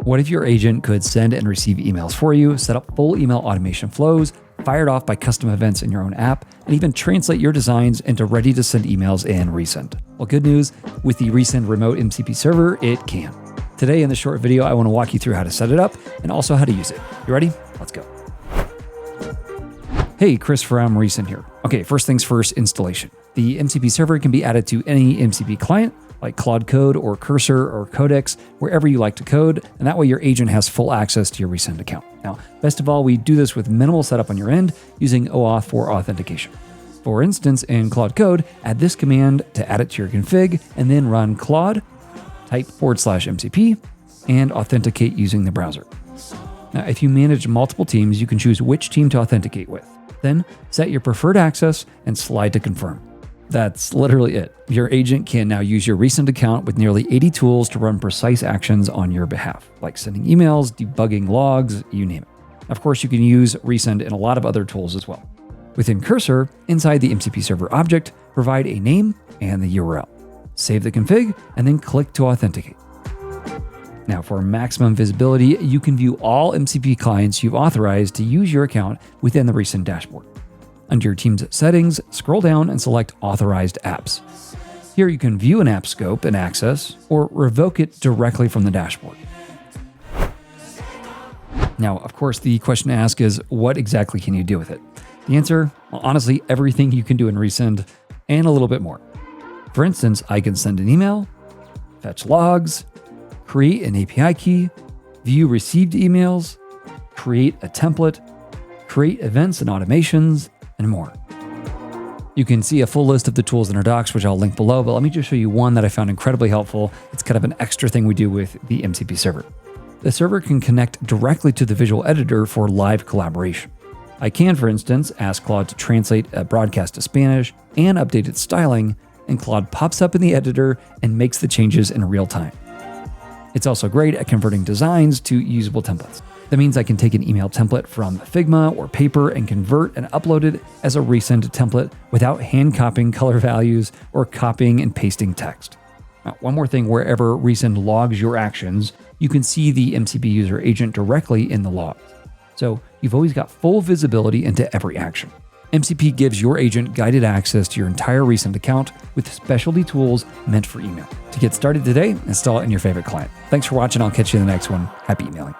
What if your agent could send and receive emails for you, set up full email automation flows, fire it off by custom events in your own app, and even translate your designs into ready-to-send emails in Resend? Well, good news, with the Resend Remote MCP server, it can. Today in this short video, I want to walk you through how to set it up and also how to use it. You ready? Let's go. Hey, Chris from Resend here. Okay, first things first, installation. The MCP server can be added to any MCP client, like Claude Code or Cursor or Codex, wherever you like to code, and that way your agent has full access to your Resend account. Now, best of all, we do this with minimal setup on your end using OAuth for authentication. For instance, in Claude Code, add this command to add it to your config, and then run Claude, type /MCP, and authenticate using the browser. Now, if you manage multiple teams, you can choose which team to authenticate with. Then set your preferred access and slide to confirm. That's literally it. Your agent can now use your Resend account with nearly 80 tools to run precise actions on your behalf, like sending emails, debugging logs, you name it. Of course, you can use Resend in a lot of other tools as well. Within Cursor, inside the MCP server object, provide a name and the URL. Save the config, and then click to authenticate. Now, for maximum visibility, you can view all MCP clients you've authorized to use your account within the Resend dashboard. Under your team's settings, scroll down and select Authorized Apps. Here you can view an app scope and access, or revoke it directly from the dashboard. Now, of course, the question to ask is, what exactly can you do with it? The answer, well, honestly, everything you can do in Resend, and a little bit more. For instance, I can send an email, fetch logs, create an API key, view received emails, create a template, create events and automations, and more. You can see a full list of the tools in our docs, which I'll link below, but let me just show you one that I found incredibly helpful. It's kind of an extra thing we do with the MCP server. The server can connect directly to the visual editor for live collaboration. I can, for instance, ask Claude to translate a broadcast to Spanish and update its styling, and Claude pops up in the editor and makes the changes in real time. It's also great at converting designs to usable templates. That means I can take an email template from Figma or Paper and convert and upload it as a Resend template without hand copying color values or copying and pasting text. Now, one more thing, wherever Resend logs your actions, you can see the MCP user agent directly in the logs. So you've always got full visibility into every action. MCP gives your agent guided access to your entire Resend account with specialty tools meant for email. To get started today, install it in your favorite client. Thanks for watching. I'll catch you in the next one. Happy emailing.